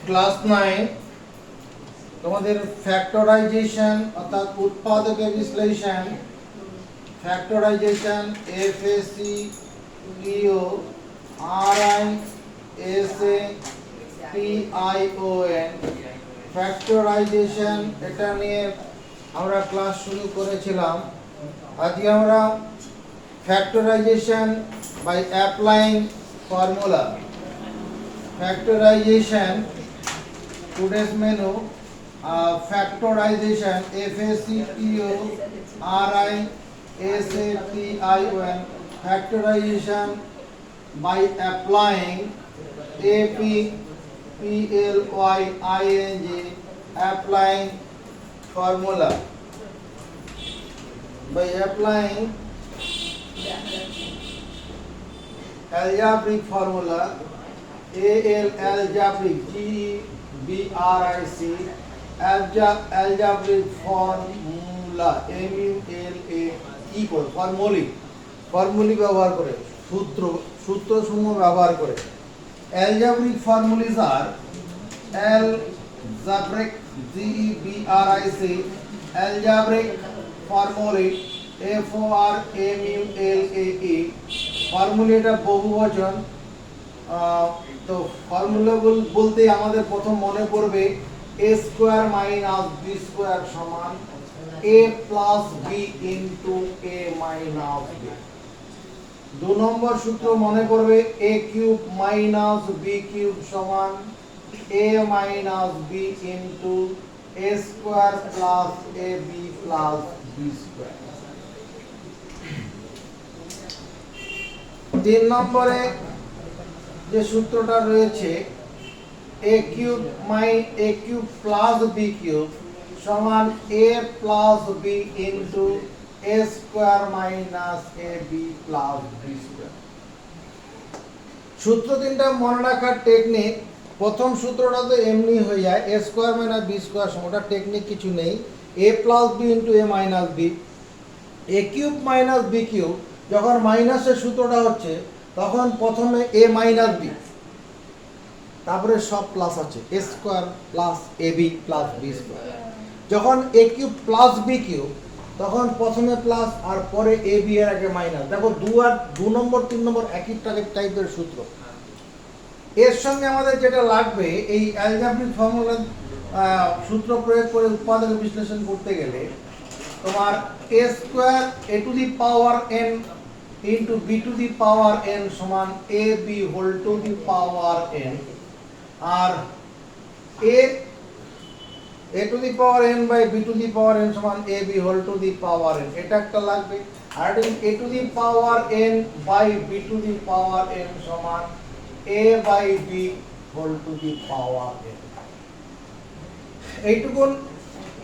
Class 9 তোমাদের factorisation অর্থাৎ উৎপাদকের বিশ্লেষণ factorization F A C T O R I S A T I O N factorization এটা নিয়ে আমরা ক্লাস শুরু করেছিলাম। আজকে আমরা factorization by applying formula factorization today's menu factorization FACTO RI SATION factorization by applying AP PLYING applying formula by applying algebraic formula algebraic GEBRIC algebraic formula formulae ব্যবহার করে সূত্রসমূহ ব্যবহার করে algebraic formulas are algebraic GEBRIC algebraic formulae FORMULAE ফর্মুলাটা বহুবচন। তো formula বলতে আমাদের প্রথম মনে পড়বে a square minus b square সমান a plus b into a minus b। দুই নম্বর সূত্র মনে পড়বে a cube minus b cube সমান a minus b into a square plus ab plus b square. তিন নম্বরে যে সূত্রটা রয়েছে a cube plus b cube সমান a plus b into a square minus ab plus b square. সূত্র তিনটা মনে রাখার টেকনিক, প্রথম সূত্রটা তো এমনি হয়ে যায় a square minus b square সমান, ওটা টেকনিক কিছু নেই, a plus b into a minus b। a cube minus b cube যখন মাইনাসের সূত্রটা হচ্ছে তখন প্রথমে a মাইনাস b, তারপরে সব প্লাস আছে a square plus ab plus b square. যখন a cube plus b cube তখন প্রথমে প্লাস আর পরে ab এর আগে মাইনাস। দেখো দু নম্বর তিন নম্বর একই টাইপের সূত্র। এর সঙ্গে আমাদের যেটা লাগবে এই অ্যালজেব্রিক ফর্মুলা সূত্র প্রয়োগ করে উৎপাদকের বিশ্লেষণ করতে গেলে তোমার a square a to the power n into b to the power n সমান ab whole to the power n আর a to the power n by b to the power n সমান ab whole to the power n, এটা একটা লাগবে। আর a to the power n by b to the power n সমান a by b whole to the power n। এইটুকুন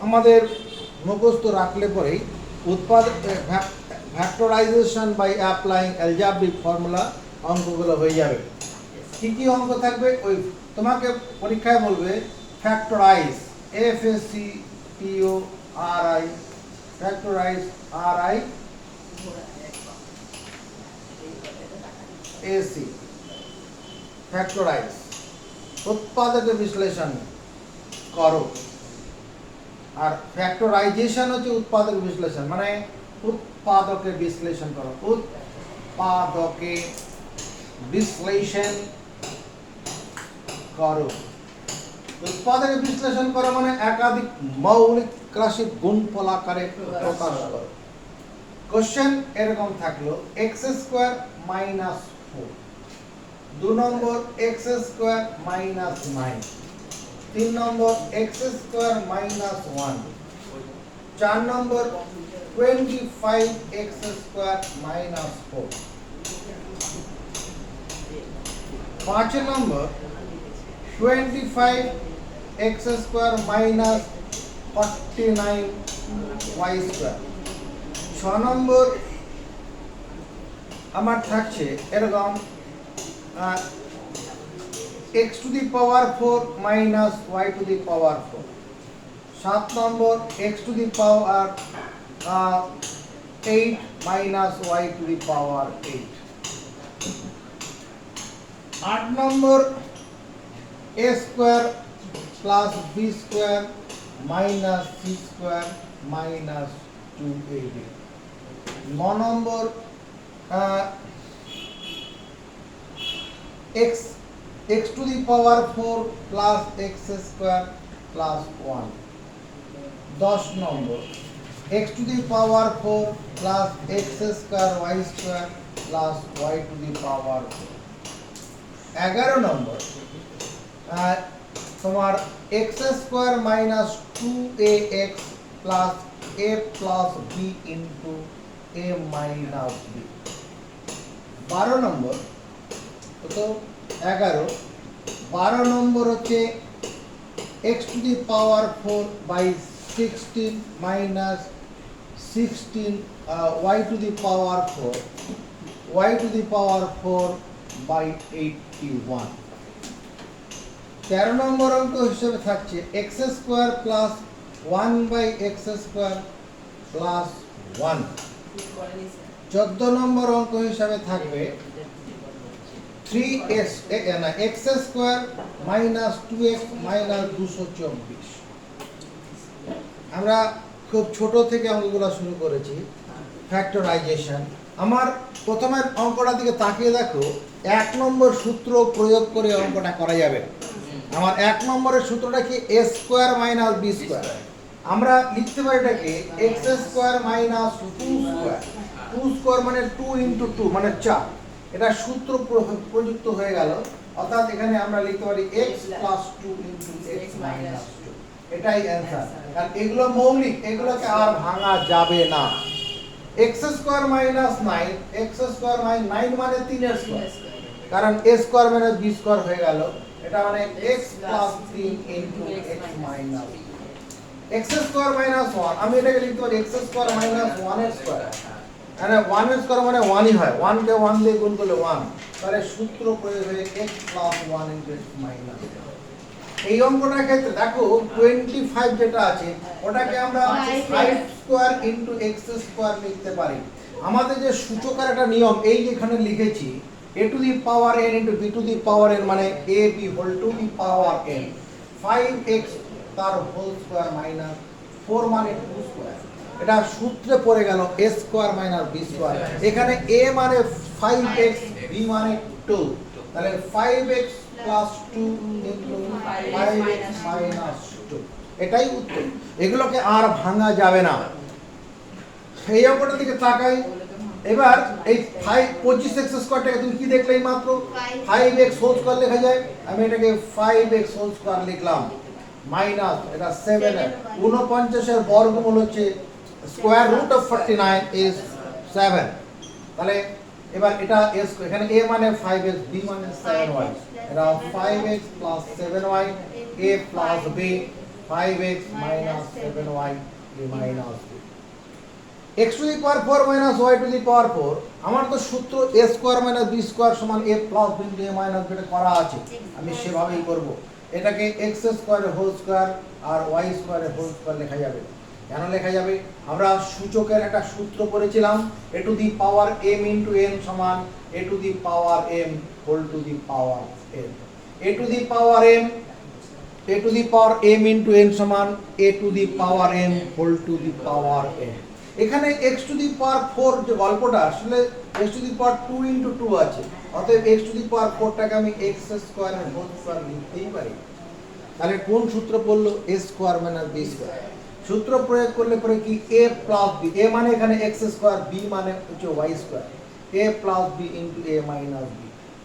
আমাদের মুখস্থ রাখলে পরেই factorization by applying algebraic formula অঙ্কগুলো হয়ে যাবে। কি কি অঙ্ক থাকবে ওই তোমাকে পরীক্ষায় বলবে factorise FACTORI factorise RI AC factorise উৎপাদকের বিশ্লেষণ করো। আর ফ্যাক্টরাইজেশন হচ্ছে উৎপাদক বিশ্লেষণ, মানে উৎপাদকে বিশ্লেষণ করো, উৎপাদকে বিশ্লেষণ করো। উৎপাদকে বিশ্লেষণ করো মানে একাধিক মৌলিক রাশির গুণফল আকারে প্রকাশ করো। কোশ্চেন এরকম থাকলো x স্কয়ার মাইনাস 4, দু নম্বর x স্কয়ার মাইনাস 9, তিন নম্বর x স্কয়ার মাইনাস 1, চার নম্বর 25x স্কয়ার মাইনাস 4, পাঁচ নম্বর 25x square minus 49y square, ছ নম্বর আমার থাকছে এরকম x to the power 4 minus y to the power 4, সাত নম্বর x to the power 8 minus y to the power 8, 8 নম্বর a square plus B square minus C square minus 2ab। 9 নম্বর x to the power 4 plus x square plus 1। 10 number x to the power 4 plus x square y square plus y to the power 4। 11 নম্বর তোমার x square minus 2ax plus a plus b into a minus b। 12 নম্বর তো 12 নম্বর হচ্ছে x to the power 4 by 16 minus 16 y to the power 4 y to the power 4 by 81। 13 নম্বর অঙ্ক হিসেবে থাকছে x square plus 1 by x square plus 1। 14 নম্বর অঙ্ক হিসেবে থাকবে 3x x square minus 2x minus 224। আমরা খুব ছোট থেকে অঙ্কগুলো শুরু করেছি ফ্যাক্টরাইজেশন। আমার প্রথমের অঙ্কটার দিকে তাকিয়ে দেখো, 1 নম্বর সূত্র প্রয়োগ করে অঙ্কটা করা যাবে। আমার 1 নম্বরের সূত্রটা কি a square minus b square. আমরা লিখতে পারি এটাকে x square minus 2 square. 2 square মানে 2 ইনটু 2 মানে 4। এটা সূত্র প্রযুক্ত হয়ে গেল, অর্থাৎ এখানে আমরা লিখতে পারি x plus 2 into x minus 2। এটাই অ্যানসার। কারণ এগুলো মৌলিক, এগুলোকে আর ভাঙা যাবে না। x square minus 9, x square minus 9 মানে 3 এর স্কয়ার, কারণ a square minus b square হয়ে গেল। এটা মানে x plus 3 into x minus x square minus 1। আমি এটাকে লিখতে পারি x স্কয়ার মাইনাস 1 এর স্কয়ার। মানে 1 এর স্কয়ার মানে 1 ই হয়, 1 কে 1 দিয়ে গুণ করলে 1। তাহলে সূত্র প্রয়োগ হয়ে x plus 1 into x minus. এই অঙ্কটার ক্ষেত্রে দেখো 25 যেটা আছে ওটাকে আমরা 5 স্কয়ার ইনটু x স্কয়ার লিখতে পারি। আমাদের যে সূচকের একটা নিয়ম এই যেখানে লিখেছি a to the power n into b to the power n মানে a b whole to the power n 5x তার হোল স্কয়ার মাইনাস 4 মানে 2 স্কয়ার। এটা সূত্রে পড়ে গেল a square minus b square. এখানে a মানে 5x b মানে 2, তাহলে 5x plus 2 into 5x minus 2। এটাই উত্তর। এগুলোকে আর ভাঙা যাবে না। এই অঙ্কটার দিকে তাকাই। এবার এই 25x স্কয়ারটাকে তুমি কি দেখলে মাত্র 5x হোল স্কয়ার লেখা যায়। আমি এটাকে 5x হোল স্কয়ার লিখলাম মাইনাস এটা 7 এর 49 এর বর্গমূল হচ্ছে স্কয়ার রুট অফ 49 ইজ 7। তাহলে এবার এটা s এখানে a মানে 5x b মানে 7y। এটা 5x plus 7y a plus b 5x minus 7y a minus b। x to the power 4 minus y to the power 4। আমার তো সূত্র a square minus b square সমান a plus b a minus b করা আছে, আমি সেভাবেই করব। এটাকে x স্কয়ারের হোল স্কয়ার আর y স্কয়ারের হোল স্কয়ার লেখা যাবে। কেন লেখা যাবে? আমরা সূচকের একটা সূত্র পড়েছিলাম a to the power m into n সমান a to the power m whole to the power n। a to the power m into n সমান a to the power m whole to the power n। এখানে x to the power 4 যে গল্পটা আসলে x to the power 2 into 2 আছে, অতএব x to the power 4 টাকে আমি x স্কয়ারের হোল স্কয়ার লিখতেই পারি। তাহলে কোন সূত্র পড়লো? a square minus b square. সূত্র প্রয়োগ করলে পরে কি a প্লাস b, a মানে এখানে x স্কয়ার, b মানে হচ্ছে y square, a plus b into a minus b।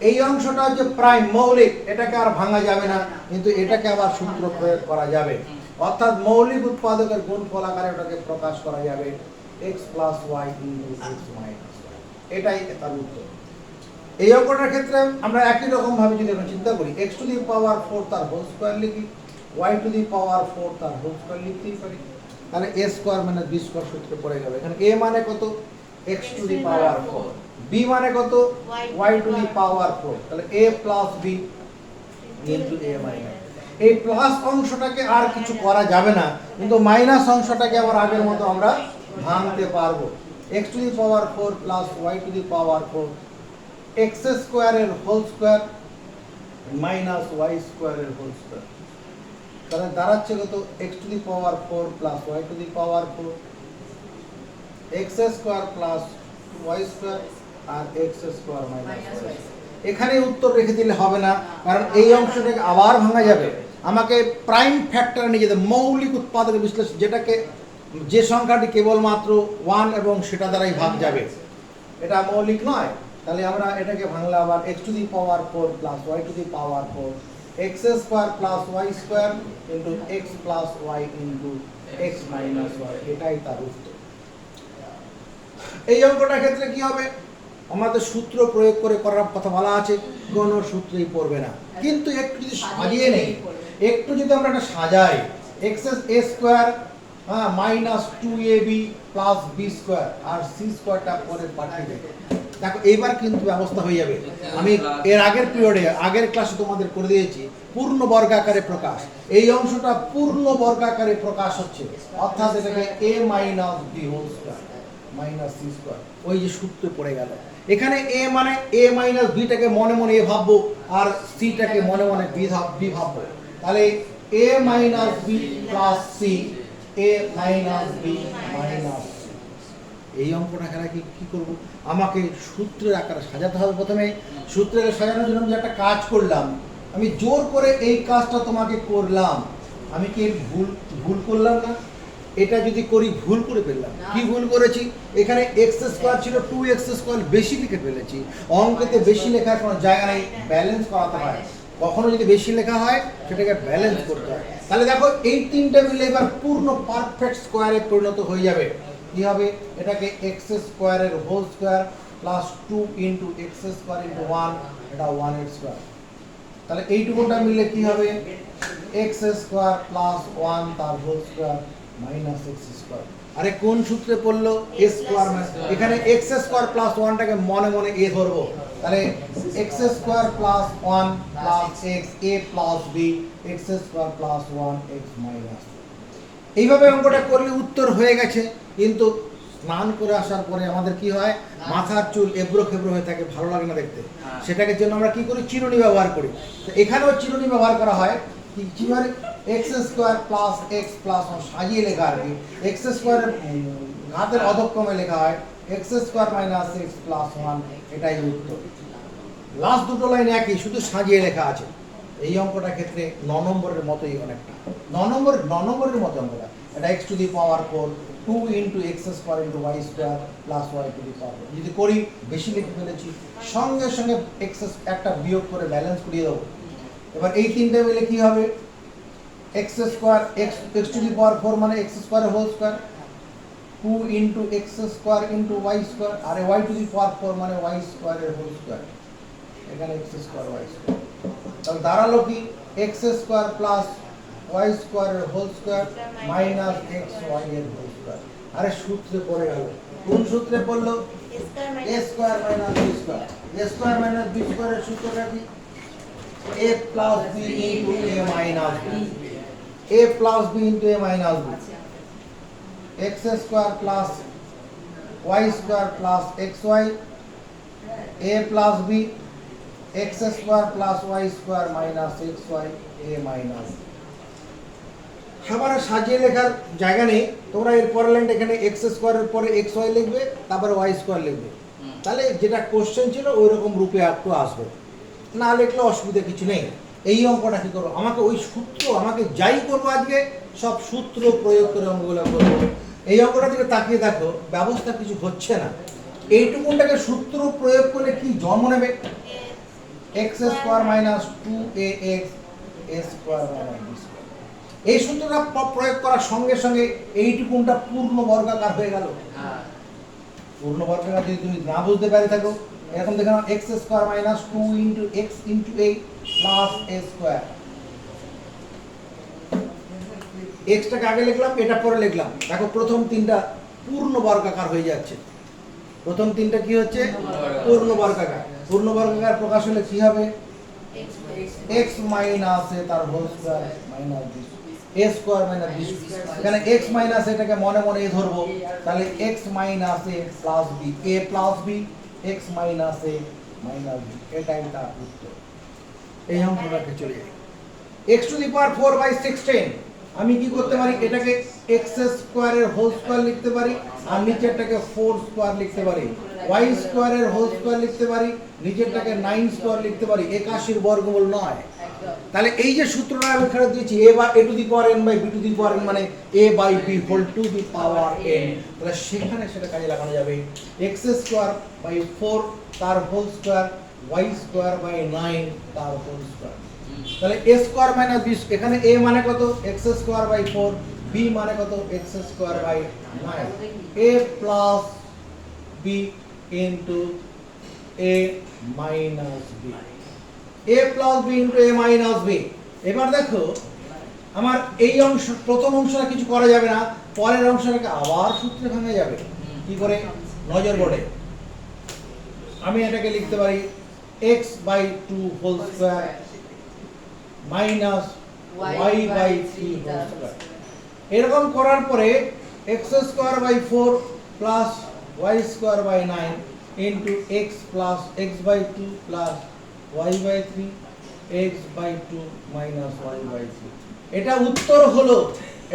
এই অংশটা হচ্ছে প্রাইম মৌলিক, এটাকে আর ভাঙা যাবে না, কিন্তু এটাকে আবার সূত্র প্রয়োগ করা যাবে। অর্থাৎ মৌলিক উৎপাদকের গুণফল আকারে ওটাকে প্রকাশ করা যাবে x plus y into x minus y। এটাই তার উত্তর। এই অঙ্কটার ক্ষেত্রে আমরা একই রকম ভাবে যদি আমরা চিন্তা করি x টু দি পাওয়ার 4 তার হোল স্কয়ার লিখি, y টু দি পাওয়ার 4 তার হোল স্কয়ার লিখতেই পারি। তাহলে a square minus b square সূত্রে পড়ে গেল। এখানে a মানে কত? x to the power 4, b মানে কত? y to the power 4। তাহলে a plus b into a minus. এই প্লাস অংশটাকে আর কিছু করা যাবে না, কিন্তু মাইনাস অংশটাকে আবার আগের মতো আমরা ভাঙতে পারবো। x to the power 4 plus y to the power 4 x স্কয়ারের হোল স্কয়ার মাইনাস y স্কয়ারের হোল স্কয়ার। তাহলে দাঁড়াচ্ছে কত x to the power 4 plus y to the power 4 x square plus y square আর x স্কয়ার মাইনাস y। এখানে উত্তর রেখে দিলে হবে না, কারণ এই অংশটাকে আবার ভাঙা যাবে। আমাকে প্রাইম ফ্যাক্টর নিয়ে যেতে, মৌলিক উৎপাদক বিশ্লেষণ, যেটাকে যে সংখ্যাটি কেবলমাত্র 1 এবং সেটা দ্বারাই ভাগ যাবে, এটা মৌলিক নয়। তাহলে আমরা এটাকে ভাঙলে আবার x to the power 4 plus y to the power 4 x square plus y square into x plus y into x minus y, এটাই তার উত্তর। এই অঙ্কটার ক্ষেত্রে কি হবে, আমাদের সূত্র প্রয়োগ করে করার কথা বলা আছে, কোনো সূত্রই পড়বে না। কিন্তু একটু যদি সাজিয়ে নেই, একটু যদি আমরা এটা সাজাই, x square minus 2ab plus b square আর c স্কয়ারটা পরে পাঠিয়ে দেবে, দেখো এইবার কিন্তু ব্যবস্থা হয়ে যাবে। আমি এর আগের পিরিয়ডে আগের ক্লাসে তোমাদের করে দিয়েছি পূর্ণ বর্গাকারে প্রকাশ। এই অংশটা পূর্ণ বর্গাকারে প্রকাশ হচ্ছে, অর্থাৎ এটাকে a minus b whole square minus c square, ওই যে সূত্র পড়ে গেল। এখানে a মানে a মাইনাস b টাকে মনে মনে a ভাববো আর c টাকে মনে মনে b ভাববো। তাহলে a minus b plus c, a minus b minus c। এই অঙ্কটা খেলা কি করব, আমাকে সূত্রের আকারে সাজাতে হবে। প্রথমে সূত্রের সাজানোর জন্য আমি একটা কাজ করলাম, আমি জোর করে এই কাজটা তোমাকে করলাম, আমি কি ভুল করলাম না? এটা যদি করি ভুল করে ফেললাম। কি ভুল করেছি, এখানে x স্কয়ার ছিল 2x স্কয়ার বেশি লিখে ফেলেছি। অঙ্কেতে বেশি লেখার কোনো জায়গা নেই, ব্যালেন্স করাতে হয়। কখনো যদি বেশি লেখা হয় সেটাকে ব্যালেন্স করতে হয়। তাহলে দেখো এই তিনটা মিলে এবার পূর্ণ পারফেক্ট স্কয়ারে পরিণত হয়ে যাবে। কি হবে, এটাকে x স্কয়ারের whole square plus 2 into x square into 1, এটা 1 এর স্কয়ার। তাহলে এইটুকুটা মিলে কি হবে, x স্কয়ার প্লাস 1 তার whole square minus x square. আরে কোন সূত্রে পড়লো, a স্কয়ার, এখানে x স্কয়ার প্লাস 1 টাকে মনে মনে a ধরবো। তাহলে x square plus 1 plus x, a plus b, x square plus 1 x minus. এইভাবে অঙ্কটা করলে উত্তর হয়ে গেছে। কিন্তু স্নান করে আসার পরে আমাদের কি হয়, মাথার চুল এবড়ো খেবড়ো হয়ে থাকে, ভালো লাগে না দেখতে। সেটাকে জন্য আমরা কি করি, চিরুনি ব্যবহার করি। তো এখানেও চিরুনি ব্যবহার করা হয়। কি মানে x square plus x plus 1 সাজিয়ে লেখা আর কি, x স্কয়ারের ঘাতের অধক্রমে লেখা হয় x square minus x plus 1, এটাই উত্তর। লাস্ট দুটো লাইন একই, শুধু সাজিয়ে লেখা আছে। এই অঙ্কটার ক্ষেত্রে 9 নম্বরের মতোই অনেকটা, 9 নম্বরের মতো অঙ্কটা। এটা x to the power 4 2 into x square into y square plus y to the power. যদি করি বেশি লিখে ফেলেছি, সঙ্গে সঙ্গে x একটা বিয়োগ করে ব্যালেন্স করিয়ে দেবো। এবার এই তিনটে মিলে কি হবে, x square x to the power 4 মানে x square whole square 2 into x square into y square, আর y টু দি পাওয়ার 4 মানে y স্কয়ারের হোল স্কয়ার, এখানে x স্কয়ার y স্কয়ার। তাহলে দাঁড়ালো কি, x স্কয়ার প্লাস y স্কয়ারের whole square minus x y এর হোল স্কয়ার। আরে সূত্রে পড়ে গেল, কোন সূত্রে পড়লো, a square minus b square. a square minus b স্কয়ারের সূত্রটা কি, a plus b into a minus b, a plus b into a minus b, x square plus y square plus xy, a plus b, x square plus y square minus xy, a minus. সবার সাজিয়ে লেখার জায়গা নেই, তোমরা এর পরের লাইনটা এখানে x স্কয়ারের পরে xy লিখবে, তারপরে y স্কয়ার লিখবে। তাহলে যেটা কোশ্চেন ছিল ওই রকম রূপে একটু আসবে, না লিখলে অসুবিধা কিছু নেই। এই অঙ্কটা কি করবো, আমাকে ওই সূত্র, আমাকে যাই করবো আজকে সব সূত্র প্রয়োগ করে অঙ্কগুলো করবো। এই অঙ্কটা থেকে তাকিয়ে দেখো, ব্যবস্থা কিছু হচ্ছে না। এইটুকুনটাকে সূত্র প্রয়োগ করলে কি জন্ম নেবে, x square minus 2ax a square minus b square. এই সূত্রটা প্রয়োগ করার সঙ্গে সঙ্গে এইটুকুনটা পূর্ণ বর্গাকার হয়ে গেল। পূর্ণ বর্গাকার যদি তুমি না বুঝতে পারে থাকো, এরকম দেখো x square minus 2 into x into a plus a square. x টাকে আগে লিখলাম, এটা পরে লিখলাম, দেখো প্রথম তিনটা পূর্ণ বর্গাকার হয়ে যাচ্ছে। প্রথম তিনটা কি হচ্ছে, পূর্ণ বর্গাকার। পূর্ণ বর্গাকার প্রকাশ হলে কি হবে, x মাইনাস a তার whole square minus b, a square minus b। এখানে x মাইনাস এটাকে মনে মনে a ধরবো, তাহলে x minus a plus b, a plus b, x minus a minus b, এটাই তার উত্তর। এই অঙ্কটাকে চলে যাই। x টু দি পাওয়ার 4/16 আমি কি করতে পারি এটাকে x স্কয়ারের হোল স্কয়ার লিখতে পারি আর নিচেরটাকে 4 স্কয়ার লিখতে পারি, y স্কয়ারের হোল স্কয়ার লিখতে পারি, নিচেরটাকে 9 স্কয়ার লিখতে পারি, 81 বর্গমূল নয়। তাহলে এই যে সূত্রটা আমি এখানে দিয়েছি a to the power n by b to the power n মানে a by b whole to the power n, তাহলে সেখানে সেটা কাজে লাগানো যাবে। x স্কয়ার বাই 4 তার whole square, y square by 9 তার হোল স্কয়ার। তাহলে a স্কয়ার মাইনাস b, এখানে a মানে কত x স্কয়ার বাই 4, b মানে কত x square by 9, a plus b into a minus b, a plus b into a minus b। এবার দেখো আমার এই অংশ প্রথম অংশটা কিছু করা যাবে না, পরের অংশটাকে আবার সূত্রে ভাঙা যাবে। কি করে? নজর বোর্ডে আমি এটাকে লিখতে পারি x by 2 whole square minus y by 3 whole square. এরকম করার পরে x square by 4 plus y square by 9 into x plus x by 2 plus y by 3 x by 2 minus y by 3। এটা উত্তর হলো,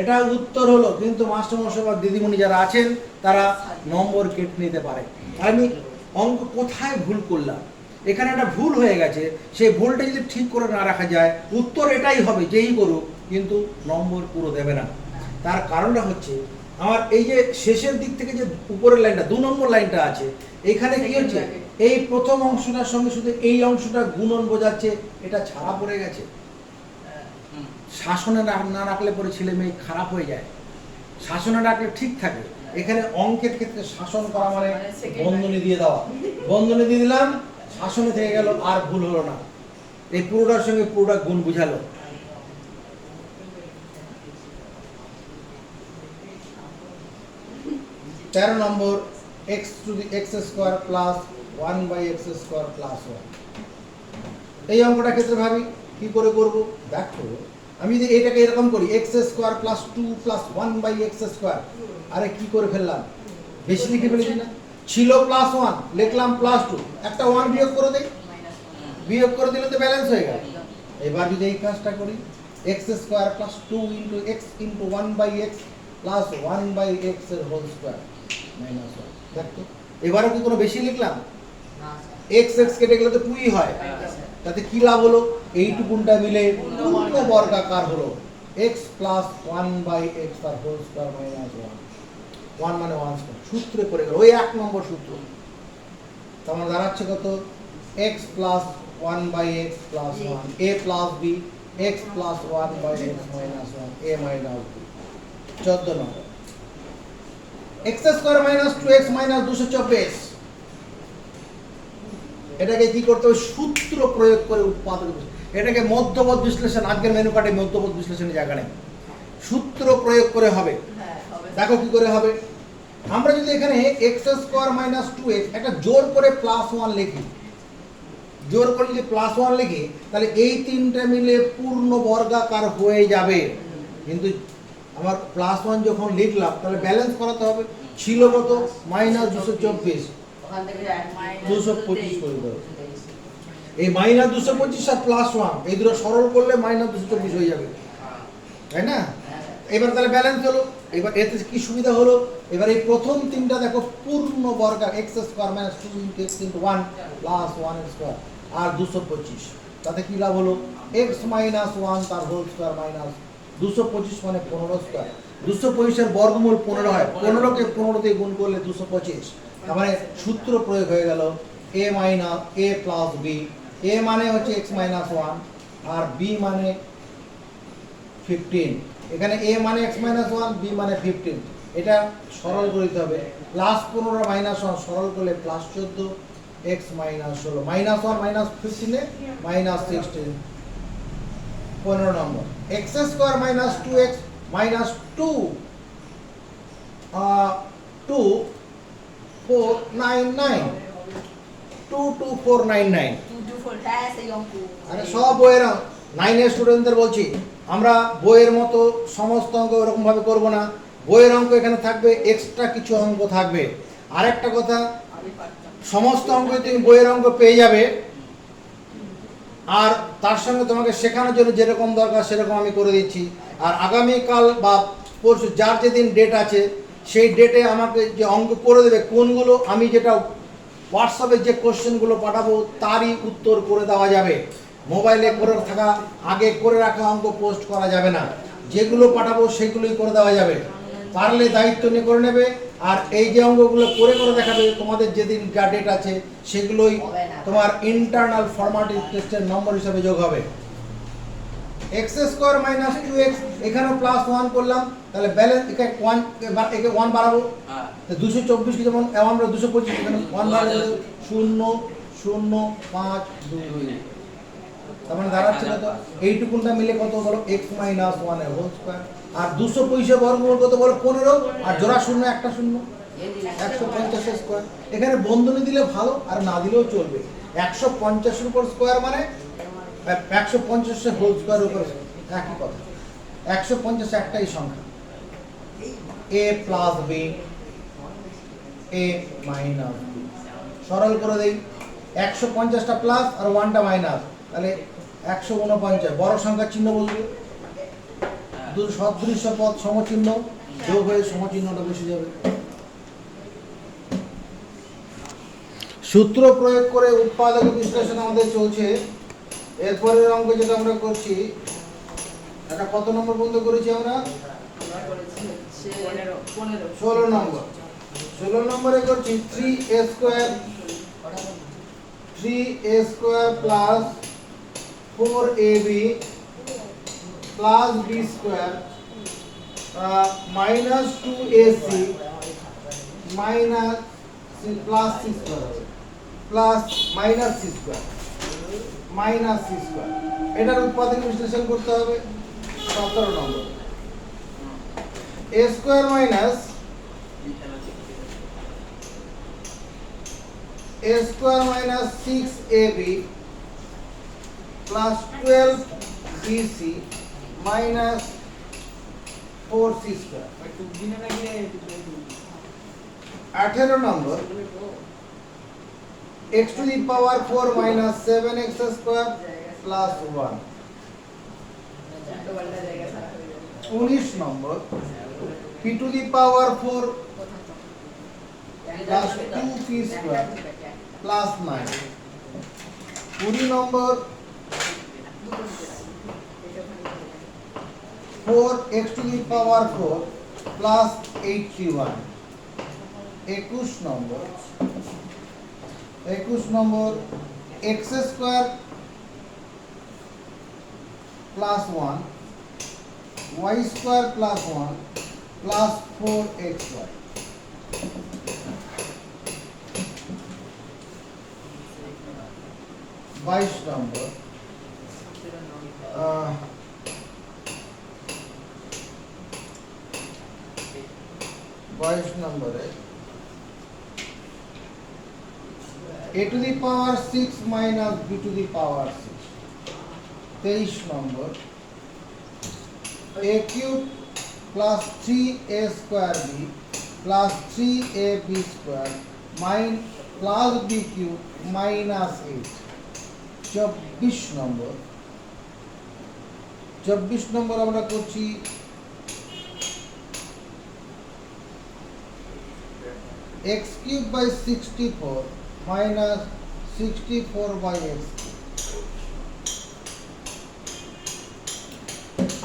এটা উত্তর হলো, কিন্তু মাস্টারমশাই বা দিদিমণি যারা আছেন তারা নম্বর কেটে নিতে পারে। আমি অঙ্ক কোথায় ভুল করলাম, এখানে একটা ভুল হয়ে গেছে, সেই ভুলটা যদি ঠিক করে না রাখা যায় উত্তর এটাই হবে যেই করুক, কিন্তু নম্বর পুরো দেবে না। তার কারণটা হচ্ছে আমার এই যে শেষের দিক থেকে যে উপরের লাইনটা 2 নম্বর লাইনটা আছে, এখানে কি হচ্ছে এই প্রথম অংশটার সঙ্গে শুধু এই অংশটা গুণন বোঝাচ্ছে, এটা ছাড়া পড়ে গেছে। শাসনে না রাখলে পরে ছেলে মেয়ে খারাপ হয়ে যায়, শাসনে রাখলে ঠিক থাকে। এখানে অঙ্কের ক্ষেত্রে শাসন করা মানে বন্ধনী দিয়ে দেওয়া, বন্ধনী দিয়ে দিলাম, শাসনে থেকে গেল, আর ভুল হলো না, এই পুরোটার সঙ্গে পুরোটা গুণ বুঝালো। তেরো number x to the x square plus 1 by x square plus 1। এই অঙ্কটা ক্ষেত্রে ভাবি কি করে করব। দেখো আমি যদি এটাকে এরকম করি x square plus 2 plus 1 by x square, আরে কি করে ফেললাম, বেশি লিখে ফেলেছি না, ছিল প্লাস 1 লিখলাম প্লাস 2, একটা 1 বিয়োগ করে দেই, বিয়োগ করে দিলে তো ব্যালেন্স হয়ে গেল। এবার যদি এই কাজটা করি x square plus 2 into x into 1 by x plus 1 by x এর হোল স্কয়ার মাইনাস 1। দেখো এবারে কি কোনো বেশি লিখলাম না, x x কেটে গেলে তো 2ই হয়, তাতে কি লাভ হলো, এইটুকুনটা মিলে পূর্ণ বর্গাকার হলো x প্লাস 1 বাই x তার হোল স্কয়ার মাইনাস 1, 1 মানে 1 স্কয়ার, সূত্রে পড়ে গেল ওই 1 নম্বর সূত্র। তাহলে দাঁড়াচ্ছে কত x plus 1 by x plus 1 a plus b x plus 1 by x minus 1 a minus b। 14 number x square minus 2x minus 224, এটাকে কি করতে হবে, সূত্র প্রয়োগ করে উৎপাদক, এটাকে মধ্যপদ বিশ্লেষণ, আজকের মেনু কার্ডে মধ্যপদ বিশ্লেষণের জায়গা নেই, সূত্র প্রয়োগ করে হবে। দেখো কি করে হবে, আমরা যদি এখানে x স্কয়ার মাইনাস 2x একটা জোর করে প্লাস 1 লিখি, জোর করে যদি প্লাস 1 লিখি তাহলে এই তিনটা মিলে পূর্ণ বর্গাকার হয়ে যাবে। কিন্তু আমার প্লাস 1 যখন লিখলাম তাহলে ব্যালেন্স করাতে হবে, ছিল কত মাইনাস 224, 225 করে দেবো, এই মাইনাস 225 আর প্লাস 1 এই দুটো সরল করলে মাইনাস 224 হয়ে যাবে, তাই না। এবার তাহলে ব্যালেন্স হলো। এবার এতে কি সুবিধা হলো, এবার এই প্রথম তিনটা দেখো পূর্ণ বর্গাকার, x square minus 2 into x into 1 plus 1 square আর 225, তাতে কি লাভ হলো, x মাইনাস 1 তার হোল স্কয়ার মাইনাস 225 মানে 15 স্কয়ার, 225 এর বর্গমূল 15 হয়, 15 কে 15 দিয়ে গুণ করলে 225। তার মানে সূত্র প্রয়োগ হয়ে গেল a minus a plus b, a মানে হচ্ছে x মাইনাস 1 আর b মানে 15, এখানে a মানে x মাইনাস 1 b মানে 15, এটা সরল করতে হবে, প্লাস 15 মাইনাস 1 সরল করলে plus 14 x minus 16, minus 1 minus 15 এ মাইনাস 16। 15 নম্বর x square minus 2x minus 2 2499, 22499, আরে সব বইয়ের 9 এর স্টুডেন্টদের বলছি, আমরা বইয়ের মতো সমস্ত অঙ্ক এরকম ভাবে করব না, বইয়ের অঙ্ক এখানে থাকবে, এক্সট্রা কিছু অঙ্ক থাকবে। আরেকটা কথা, সমস্ত অঙ্ক তুমি বইয়ের অঙ্ক পেয়ে যাবে, আর তার সঙ্গে তোমাকে শেখানোর জন্য যেরকম দরকার সেরকম আমি করে দিচ্ছি। আর আগামীকাল বা পরশু যার যেদিন ডেট আছে সেই ডেটে আমাকে যে অঙ্ক করে দেবে কোনগুলো আমি যেটা হোয়াটসঅ্যাপে যে কোশ্চেনগুলো পাঠাবো তারই উত্তর করে দেওয়া যাবে। মোবাইলে করে থাকা আগে করে রাখা অঙ্ক পোস্ট করা যাবে না, যেগুলো পাঠাবো সেগুলোই করে দেওয়া যাবে। পারলে দায়িত্ব নিয়ে করে নেবে। আর এই যে অঙ্কগুলো করে করে দেখাবে তোমাদের যেদিন যা ডেট আছে সেগুলোই তোমার ইন্টারনাল ফরম্যাটিভ টেস্টের নম্বর হিসাবে যোগ হবে। x স্কয়ার মাইনাস 2x এখানেও প্লাস 1 করলাম, তাহলে ব্যালেন্স একে 1 বাড়াবো, তো 224 কি যেমন আমরা 225 এখানে 1 বাড়াবো 0 0 5 2 তার মানে দাঁড়াচ্ছে কত? এইটুকুনটা মিলে কত বলো? x মাইনাস 1 এর হোল স্কয়ার। আর 225 বর্গমূল কত বলো? 15। আর জোড়া শূন্য একটা শূন্য 150 স্কয়ার। এখানে বন্ধনী দিলে ভালো আর না দিলেও চলবে। 150 এর উপর স্কয়ার মানে 150 এর হোল স্কয়ার উপর একই কথা। 150 একটাই সংখ্যা, a plus b a minus b। সরল করে দেই, 150টা প্লাস আর 1টা মাইনাস, তাহলে 149। বড় সংখ্যার চিহ্ন বলবে, দুটো সদৃশ্য পদ সমচিহ্ন যোগ হয়ে সমচিহ্নটা বসে যাবে। সূত্র প্রয়োগ করে উৎপাদক বিশ্লেষণ আমাদের চলছে। এরপরের অঙ্ক যেটা আমরা করছি, এটা কত নম্বর পর্যন্ত করেছি আমরা? 16 নম্বর। 16 নম্বরে করছি 3a square plus 4ab plus b square minus 2ac minus plus c square plus minus c square minus c square. এটার উৎপাদক বিশ্লেষণ করতে হবে। 17 নম্বর a square minus a square 6ab plus 12bc minus 4c square. 18 number x to the power 4 minus 7x square plus 1। 19 number p to the power 4 plus 2p square plus 9। 20 number 4x to the power 4 plus 81। 21 number x square plus 1 y square plus 1 plus 4xy। 22 নম্বর 22 নম্বরে a to the power 6 minus b to the power 6। 23 number a cube plus 3a square b plus 3ab square plus b cube minus 8। 24 নম্বর আমরা করছি x cube by 64 minus 64 by x।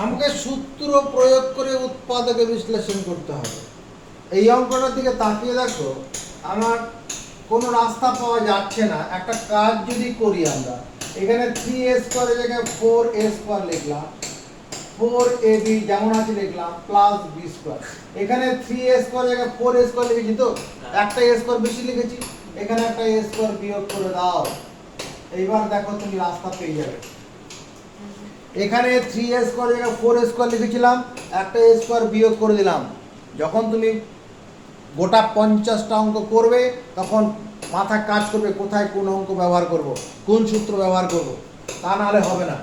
আমাকে সূত্র প্রয়োগ করে উৎপাদকে বিশ্লেষণ করতে হবে। এই অঙ্কটার দিকে তাকিয়ে দেখো, আমার কোনো রাস্তা পাওয়া যাচ্ছে না। একটা কাজ যদি করি আমরা, এখানে 3a স্কয়ারের জায়গায় 4a স্কয়ার লিখলাম, 4ab যেমন আছে লিখলাম প্লাস b স্কয়ার। এখানে 3a স্কয়ারের জায়গায় 4a স্কয়ার লিখেছি, তো একটা a স্কয়ার বেশি লিখেছি, এখানে একটা a স্কয়ার বিয়োগ করে দাও। এইবার দেখো তুমি রাস্তা পেয়ে যাবে। এখানে 3a স্কয়ারের জায়গায় 4a স্কয়ার লিখেছিলাম, একটা a স্কয়ার বিয়োগ করে দিলাম। যখন তুমি গোটা 50টা অঙ্ক করবে তখন মাথা কাজ করবে কোথায় কোন অঙ্ক ব্যবহার করব, কোন সূত্র ব্যবহার করব, তা নাহলে হবে না।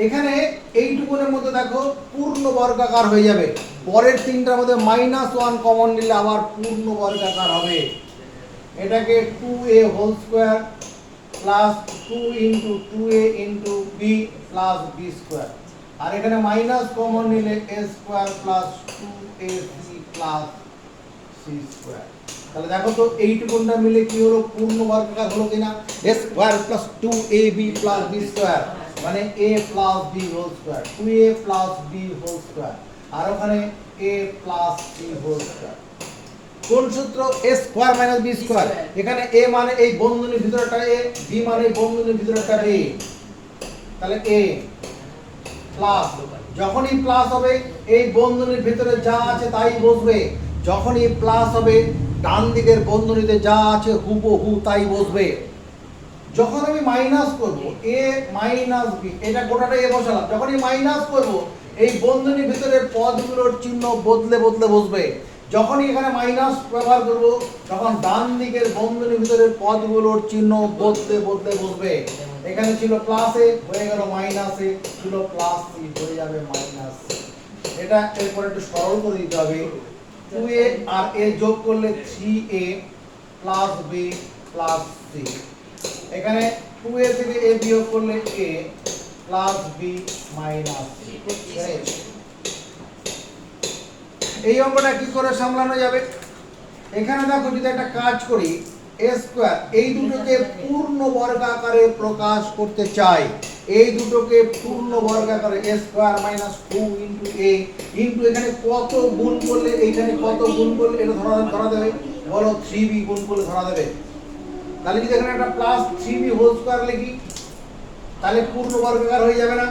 এখানে এইটুকুনের মধ্যে দেখো পূর্ণ বর্গাকার হয়ে যাবে। পরের তিনটার মধ্যে -1 কমন নিলে আবার পূর্ণ বর্গাকার হবে। এটাকে 2a whole square plus 2 into 2a into b plus b square, আর এখানে মাইনাস কমন নিলে a square plus 2ac plus c square. তাহলে দেখো তো এইটুকুনটা মিলে কি হলো, পূর্ণ বর্গাকার হলো কিনা, a square plus 2ab plus b square মানে a plus b whole square, 2a plus b whole square, আর ওখানে a plus c whole square. কোন সূত্র, a square minus b square. এখানে a মানে এই বন্ধনীর ভিতরটা a, b মানে এই বন্ধনীর ভিতরটা b, তাহলে a প্লাস, যখনই প্লাস হবে এই বন্ধনীর ভিতরে যা আছে তাই বসবে, যখনই প্লাস হবে ডান দিকের বন্ধনীতে যা আছে হুবহু তাই বসবে। যখন আমি মাইনাস করব a মাইনাস b, এটা গোটাটা a বসালাম, যখনই মাইনাস করব এই বন্ধনীর ভিতরে পদগুলোর চিহ্ন বদলে বদলে বসবে। যখনই এখানে মাইনাস ব্যবহার করব তখন ডান দিকের বন্ধনীর ভিতরে পদগুলোর চিহ্ন বদলে বদলে বসবে। এখানে ছিল প্লাস এ হয়ে গেল মাইনাস এ, ছিল প্লাস সি হয়ে যাবে মাইনাস সি। এটা এরপর একটু সরল করে দিতে হবে, 2a আর a যোগ করলে 3a plus b plus c, এখানে 2a থেকে a বিয়োগ করলে a plus b minus c। এই অঙ্কটা কি করে সামলানো যাবে, এখানে দেখো যদি একটা কাজ করি, a স্কয়ার এই দুটোকে পূর্ণ বর্গাকারে প্রকাশ করতে চাই, এই দুটোকে পূর্ণ বর্গাকারে a square minus 2 into a into এখানে কত গুণ করলে এইখানে কত গুণ করলে এটা ধরা দেবে, বলো 3b গুণ করলে ধরা দেবে। তাহলে যদি এখানে একটা প্লাস 3b হোল স্কয়ার লিখি তাহলে পূর্ণ বর্গাকার হয়ে যাবে না,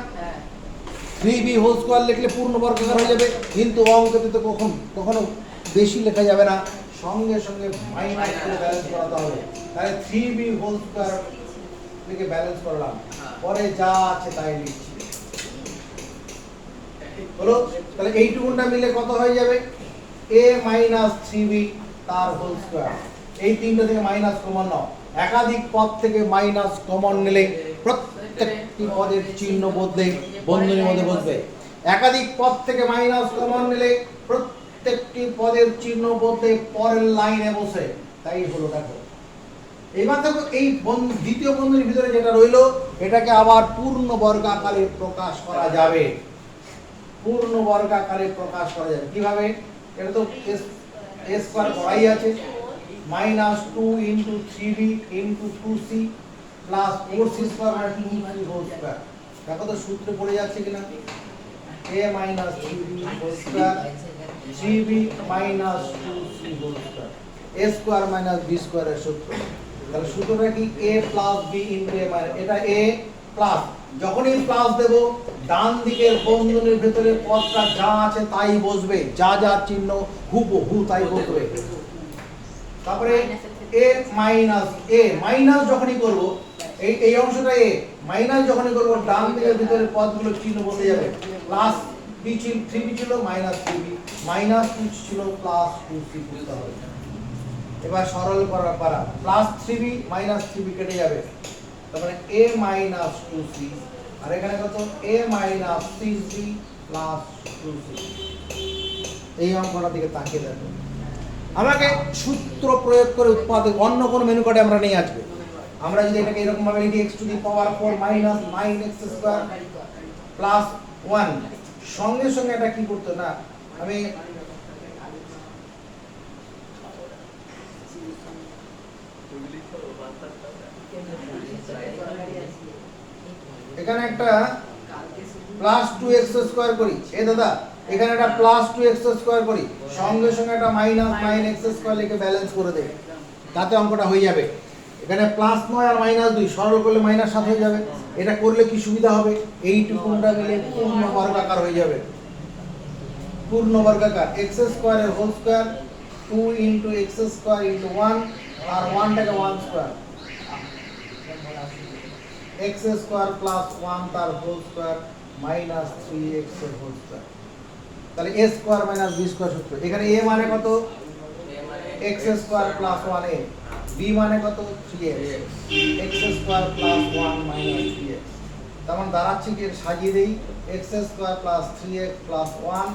3b হোল স্কয়ার লিখলে পূর্ণ বর্গাকার হয়ে যাবে, কিন্তু অঙ্কতে তো কখনো বেশি লেখা যাবে না, সঙ্গে সঙ্গে মাইনাস করে ব্যালেন্স করাতে হবে। তাহলে 3b হোল স্কয়ার লিখে ব্যালেন্স করলাম, পরে যা আছে তাই লিখছি হলো। তাহলে এইটুকুনটা মিলে কত হয়ে যাবে, a মাইনাস 3b তার হোল স্কয়ার। এই তিনটা থেকে মাইনাস কমন নাও, একাধিক পদ থেকে মাইনাস কমন নিলে প্রত্যেকটি পদের চিহ্ন বদলে বন্ধনীর মধ্যে বসবে। একাধিক পদ থেকে মাইনাস কমন নিলে প্রত্যেকটি পদের চিহ্ন বদলে পরের লাইনে বসে, তাই হলো। দেখো এবার দেখো এই দ্বিতীয় বন্ধনীর ভিতরে যেটা রইলো এটাকে আবার পূর্ণ বর্গাকারে প্রকাশ করা যাবে, পূর্ণ বর্গাকারে প্রকাশ করা যাবে কিভাবে, এটা তো a স্কয়ার করাই আছে, minus 2 into 3b into 2c plus 4c square মানে 2c হোল স্কয়ার। দেখো তো সূত্রে পড়ে যাচ্ছে কিনা, a minus 3b whole square 3b minus 2c whole square, a square minus b স্কয়ারের সূত্র। তাহলে সূত্রটা কি, a plus b into a minus, এটা a প্লাস, যখনই প্লাস দেব ডান দিকের বন্ধনীর ভিতরে পদটা যা আছে তাই বসবে, যা যা চিহ্ন হুবহু তাই বসবে। তারপরে a মাইনাস a মাইনাস যখনই করব এই অংশটা a মাইনাস যখনই করব ডান দিকের ভিতরে পদগুলো চিহ্ন বদলে যাবে, প্লাস b ছিল 3b ছিল মাইনাস 3b মাইনাস 2 ছিল প্লাস 2c বুঝতে হবে। এবার সরল করার পারা, প্লাস 3b মাইনাস 3b কেটে যাবে, তারপরে a মাইনাস 2c, আর এখানে কত a minus 3c plus 2c। এই অঙ্কটার দিকে তাকিয়ে দেখো, আমাকে সূত্র প্রয়োগ করে উৎপাদক অন্য কোন মেনু কার্ডে আমরা নেই আজকে। আমরা যদি এটাকে এরকম ভাবে লিখি x to the power 4 minus 9x square plus 1, সঙ্গে সঙ্গে এটা কি করতে না, আমি এখানে একটা প্লাস 2x স্কয়ার করি, এ দাদা এখানে একটা প্লাস 2x স্কয়ার করি, সঙ্গে সঙ্গে একটা মাইনাস 9x স্কয়ার লিখে ব্যালেন্স করে দেই, তাতে অঙ্কটা হয়ে যাবে। এখানে প্লাস 9 আর মাইনাস 2 সরল করলে মাইনাস 7 হয়ে যাবে। এটা করলে কি সুবিধা হবে, এইটুকুনটা মিলে পূর্ণ বর্গাকার হয়ে যাবে, পূর্ণ বর্গাকার x স্কয়ার এর whole square 2 into x square into 1 আর 1 টাকে 1 স্কয়ার, x স্কয়ার প্লাস 1 তার হোল স্কয়ার মাইনাস 3x এর হোল স্কয়ার। তাহলে a square minus b square সূত্র, এখানে a মানে কত, x square plus 1a, b মানে কত 3x, x square plus 1 minus 3x। তখন দাঁড়াচ্ছে কি, সাজিয়ে দেই x square plus 3x plus 1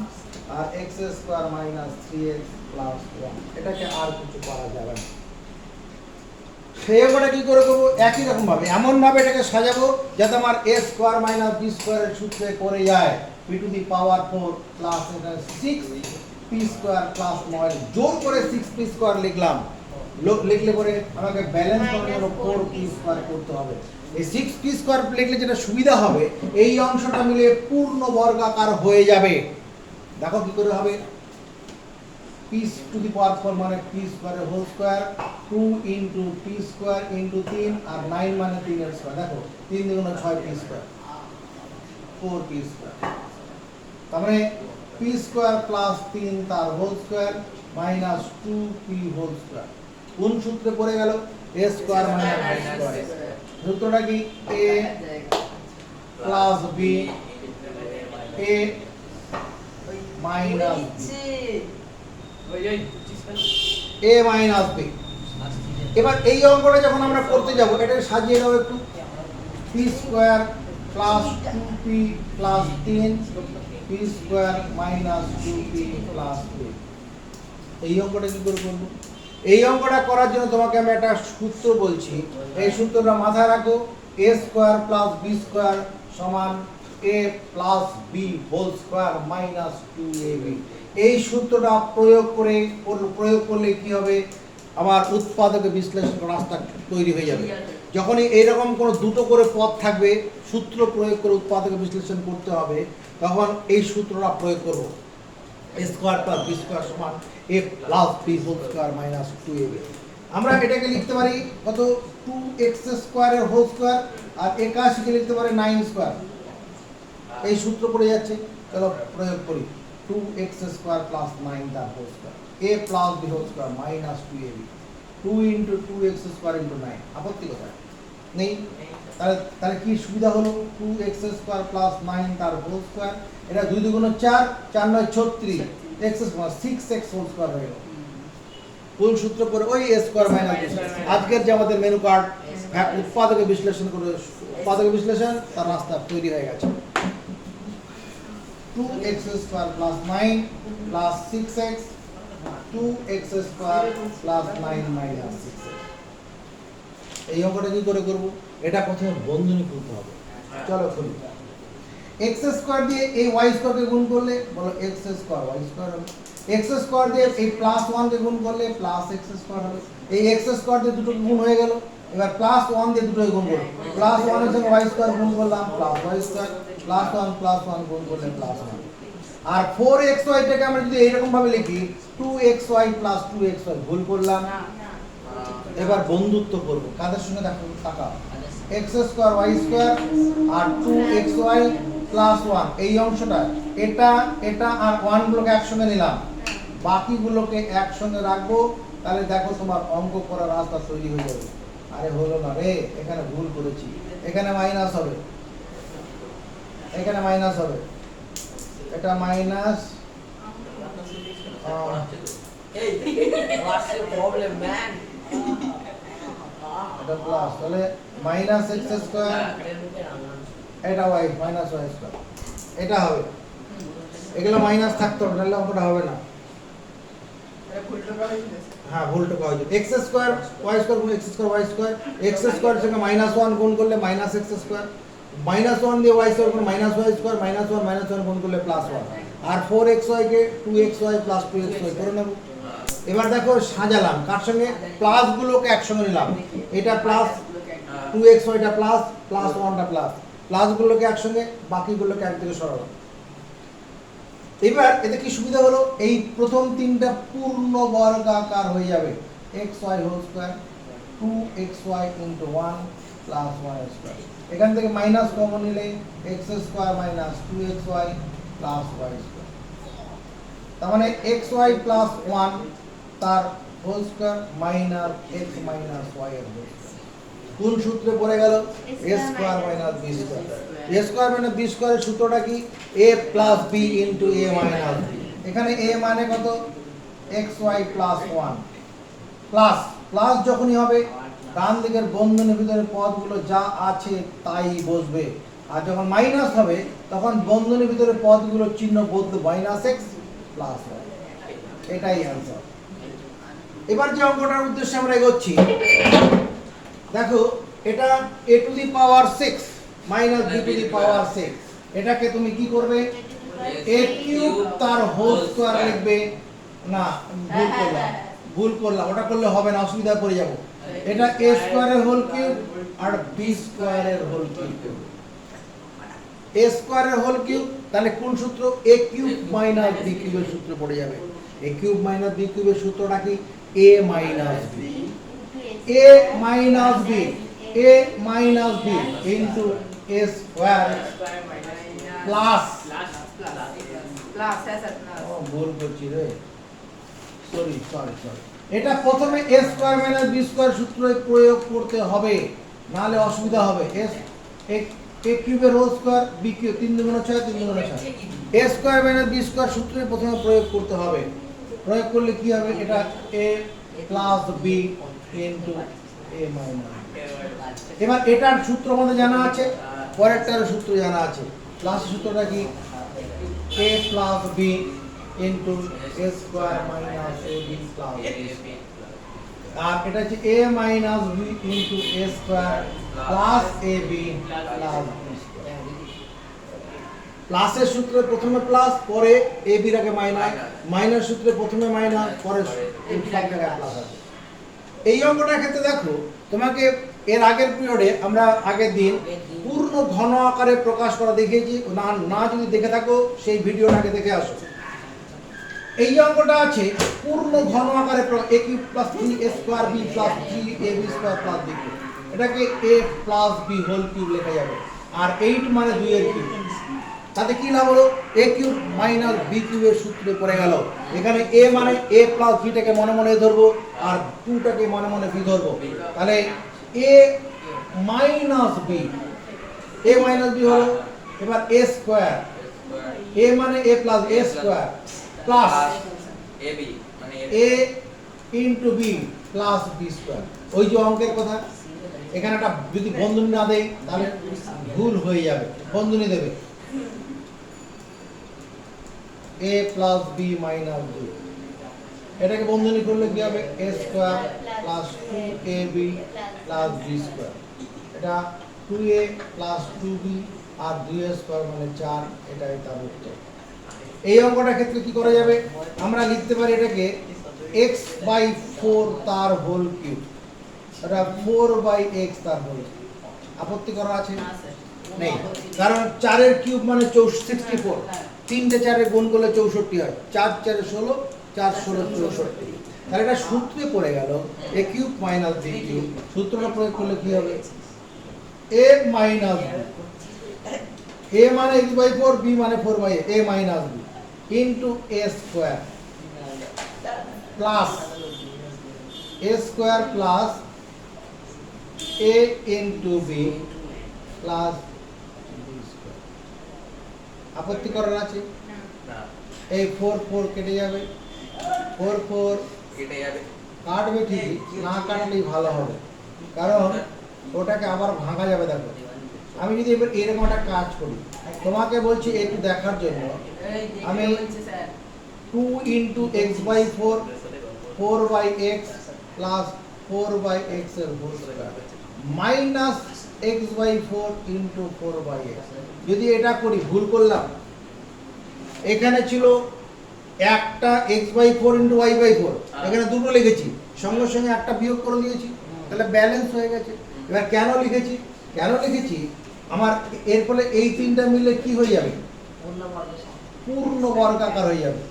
আর x square minus 3x plus 1, এটাকে আর কিছু করা যাবে না। সেই অঙ্কটা কী করে করবো? একই রকমভাবে এমনভাবে এটাকে সাজাবো যাতে আমার এ স্কোয়ার মাইনাস বি স্কোয়ারের সূত্রে করে যায় P two the power 4 plus 6 P square plus 9, জোর করে 6 পি স্কোয়ার লিখলাম। লিখলে পরে আমাকে ব্যালেন্স করার জন্য 4 পি স্কোয়ার করতে হবে। এই 6 পি স্কোয়ার লিখলে যেটা সুবিধা হবে, এই অংশটা মিলে পূর্ণ বর্গাকার হয়ে যাবে। দেখো কি করে হবে? p to the power 4 মানে p স্কয়ারের whole square 2 into p square into 3 আর 9 মানে 3 এর স্কয়ার। দেখো 3 দুগুণ 6 p স্কয়ার 4 p স্কয়ার। তার মানে p স্কয়ার প্লাস 3 তার whole square minus 2p whole square. কোন সূত্রে পড়ে গেল? a square minus b square. সূত্রটা কি? a plus b a minus a minus b। এবার এই অঙ্কটা যখন আমরা করতে যাব, এটা সাজিয়ে দাও একটু। p square plus 2p plus 3 p square minus 2p plus 3। এই অঙ্কটা কি করে করব? এই অঙ্কটা করার জন্য তোমাকে আমি একটা সূত্র বলছি, এই সূত্রটা মাথায় রাখো। a square plus b square সমান a plus b whole square minus 2ab। এই সূত্রটা প্রয়োগ করলে কি হবে? আমার উৎপাদকে বিশ্লেষণ করার রাস্তা তৈরি হয়ে যাবে। যখনই এইরকম কোনো দুটো করে পদ থাকবে, সূত্র প্রয়োগ করে উৎপাদকে বিশ্লেষণ করতে হবে, তখন এই সূত্রটা প্রয়োগ করব। a square plus b square সমান a plus b whole square minus 2ab। আমরা এটাকে লিখতে পারি কত? 2x স্কয়ার এর হোল স্কয়ার, আর 81 কে লিখতে পারি 9 স্কয়ার। এই সূত্র পড়ে যাচ্ছে, চলো প্রয়োগ করি। 2x স্কয়ার প্লাস 9 তার whole square a plus b whole square minus 2ab। 2 into 2x square into 9। আপত্তি কোথায়? নেই। তাহলে কি সুবিধা হলো? 2x স্কয়ার প্লাস 9 তার হোল স্কয়ার, এটা 2 দুগুণ 4, 4 9 36, x square 6x whole square হয়ে গেল। কোন সূত্র পরে? ওই a স্কয়ার মাইনাস b। আজকের যে আমাদের মেনু কার্ড, উৎপাদকে বিশ্লেষণ করে উৎপাদকে বিশ্লেষণ তার রাস্তা তৈরি হয়ে গেছে। 2x square plus 9 plus 6x 2x square plus 9 minus 6x। এই অঙ্কটা কি করে করব? এটা প্রথমে বন্ধনী খুলতে হবে। চলো খুলি। x স্কয়ার দিয়ে এই y স্কয়ারকে গুণ করলে বলো x স্কয়ার y স্কয়ার হবে। x স্কয়ার দিয়ে এই প্লাস 1 কে গুণ করলে প্লাস x স্কয়ার হবে। এই x স্কয়ার দিয়ে দুটো গুণ হয়ে গেল। এবার প্লাস 1 দিয়ে দুটোই গুণ করব। প্লাস 1 এর সঙ্গে y স্কয়ার গুণ করলাম প্লাস y স্কয়ার, প্লাস 1 গুণ করলে প্লাস 1। আর 4xy টাকে আমরা যদি এইরকম ভাবে লিখি 2xy প্লাস 2xy, ভুল করলাম। এবার বন্ধুত্ব করব কাদের সঙ্গে? দেখো তাকাও, x স্কয়ার y স্কয়ার আর 2xy প্লাস 1। এই অংশটা এটা আর 1 গুলোকে একসঙ্গে নিলাম, বাকিগুলোকে একসঙ্গে রাখবো। তাহলে দেখো তোমার অঙ্ক করার রাস্তা তৈরি হয়ে যাবে। আরে হলো না রে, এখানে ভুল করেছি। এখানে মাইনাস হবে, এখানে মাইনাস হবে, এটা মাইনাস এটা প্লাস, তাহলে মাইনাস x স্কয়ার, এটা y মাইনাস y স্কয়ার, এটা হবে। এগুলো মাইনাস থাকতো না, তাহলে অঙ্কটা হবে না। হ্যাঁ, ভুলটা পাওয়া যাবে। x স্কয়ার y স্কয়ার গুণ x square y square, x square সঙ্গে মাইনাস 1 গুণ করলে মাইনাস x স্কয়ার, মাইনাস 1 দিয়ে y স্কয়ার গুণ মাইনাস y স্কয়ার, মাইনাস 1 গুণ করলে প্লাস 1, আর 4xy কে 2xy প্লাস 2xy করে নেব। এবার দেখো সাজালাম, কার সঙ্গে? প্লাস গুলোকে একসঙ্গে নিলাম। এটা প্লাস 2xy টা প্লাস, প্লাস 1 টা প্লাস, প্লাস গুলোকে একসঙ্গে, বাকিগুলোকে একদিকে সরালাম। এবার এতে কি সুবিধা হলো? এই প্রথম তিনটা পূর্ণ বর্গাকার হয়ে যাবে। xy whole square 2xy into 1 plus y square. এখান থেকে মাইনাস কমন নিলে x square minus 2xy plus y square. তার মানে xy প্লাস 1 তার whole square minus x minus y এর হোল স্কয়ার। কোন সূত্রে পড়ে গেল? a square minus b square. a square minus b স্কয়ারের সূত্রটা কি? a plus b into a minus b। এখানে a মানে কত? xy প্লাস 1 প্লাস, প্লাস যখনই হবে ডান দিকের বন্ধনীর ভিতরে পদগুলো যা আছে তাই বসবে, আর যখন মাইনাস হবে তখন বন্ধনীর ভিতরে পদগুলোর চিহ্ন বদলে মাইনাস x প্লাস y। এটাই অ্যান্সার। এবার যে অঙ্কটার উদ্দেশ্যে আমরা এগোচ্ছি, দেখো এটা a to the power 6 minus b to the power 6, এটাকে তুমি কি করবে a কিউব তার হোল স্কয়ার লিখবে না, ভুল করলাম, ওটা করলে হবে না, অসুবিধা পড়ে যাব। এটা a স্কয়ারের হোল কিউব আর b স্কয়ারের হোল কিউব, a স্কয়ারের হোল কিউব, তাহলে কোন সূত্র a কিউব মাইনাস b কিউবের সূত্র পড়ে যাবে। a কিউব মাইনাস b কিউবের সূত্রটা কি a minus b, a minus b, a minus b into a square plus ভুল করছি রে, সরি সরি সরি, এটা প্রথমে a square minus b square সূত্র প্রয়োগ করতে হবে, নালে অসুবিধা হবে। a কিউবের হোল স্কয়ার b কিউব 3 দুগুণ 6 3 দুগুণ 6, a square minus b square সূত্রে প্রথমে প্রয়োগ করতে হবে। প্রয়োগ করলে কি হবে, এটা a plus b into a minus. এবার এটার সূত্র আমাদের জানা আছে, পরেরটার সূত্র জানা আছে। প্লাস সূত্রটা কি a plus b into a square minus ab plus b, আর এটা হচ্ছে a minus b into a square plus ab plus b square. প্লাসের সূত্রে প্রথমে প্লাস, পরে ab এর আগে মাইনাস, মাইনাস সূত্রে প্রথমে মাইনাস, পরে প্লাস আছে। এই অঙ্কটার ক্ষেত্রে দেখো তোমাকে এর আগের পিরিয়ডে আমরা আগের দিন পূর্ণ ঘন আকারে প্রকাশ করা দেখিয়েছি, না না যদি দেখে থাকো সেই ভিডিওটাকে দেখে আসো। এই অঙ্কটা আছে পূর্ণ ঘন আকারে a cube plus 3a square b plus 3ab square plus b cube, এটাকে a plus b whole cube লেখা যাবে। আর 8 মানে 2 এর কিউব, তাতে কি লাভ হলো, a কিউব মাইনাস b কিউবের সূত্রে পড়ে গেল। এখানে a মানে a প্লাস b টাকে মনে মনে ধরবো, আর 2 টাকে মনে মনে b ধরবো, তাহলে a minus b, a minus b হলো। এবার a স্কয়ার, a মানে a plus a square plus ab মানে a into b plus b square. ওই যে অঙ্কের কথা, এখানে একটা যদি বন্ধনী না দেই তাহলে ভুল হয়ে যাবে, বন্ধনী দেবে a plus b minus b, এটাকে বন্ধনী করলে কি হবে a square plus 2ab plus b square, এটা 2a প্লাস 2b আর 2a স্কয়ার মানে 4, এটাই তার উত্তর। এই অঙ্কটার ক্ষেত্রে কি করা যাবে, আমরা লিখতে পারি এটাকে x বাই 4 তার হোল কিউব, এটা 4 বাই x তার হোল কিউব। আপত্তি করা আছে নেই, কারণ 4 এর কিউব মানে 64, 3টে 4 এর গুণ করলে 64 হয়, 4 4 এ 16, 4 16 64, তাহলে এটা সূত্রে পড়ে গেল a cube minus b cube. সূত্রটা প্রয়োগ করলে কি হবে a মাইনাস b, a মানে x বাই 4, b মানে 4 by a minus b into a square plus a square plus a into b plus b square. আপত্তি করার আছে না, এই 4 4 কেটে যাবে, 4 4 কেটে যাবে, কাটবে ঠিকই, না কাটলেই ভালো হবে, কারণ ওটাকে আবার ভাঙা যাবে। দেখো আমি যদি এবার এরকম একটা কাজ করি, তোমাকে বলছি একটু দেখার জন্য, আমি 2 into x by 4, 4 by x plus 4 by x এর whole square minus x by 4 into 4 by x। যদি এটা করি, ভুল করলাম, এখানে ছিল একটা x by 4 into y by 4, এখানে দুটো লিখেছি, সঙ্গে সঙ্গে একটা বিয়োগ করে দিয়েছি, তাহলে ব্যালেন্স হয়ে গেছে। এবার কেন লিখেছি, আমার এর ফলে এই তিনটা মিলে কি হয়ে যাবে, পূর্ণ বর্গাকার হয়ে যাবে,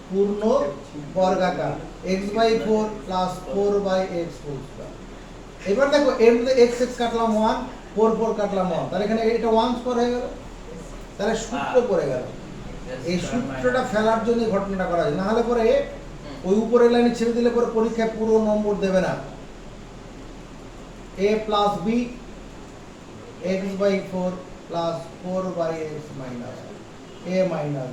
পূর্ণ বর্গাকার x by 4 plus 4 by x whole square. এবার দেখো এর মধ্যে x x কাটলাম 1, 4 4 কাটলাম 1, তাহলে এখানে এটা 1 স্কয়ার হয়ে গেল, তাহলে সূত্র পড়ে গেল। এই সূত্রটা ফেলার জন্য ঘটনাটা করা হয়, না হলে পরে ওই উপরের লাইনে ছেড়ে দিলে পরে পরীক্ষায় পুরো নম্বর দেবে না। a plus b x by 4 plus 4 by x minus a minus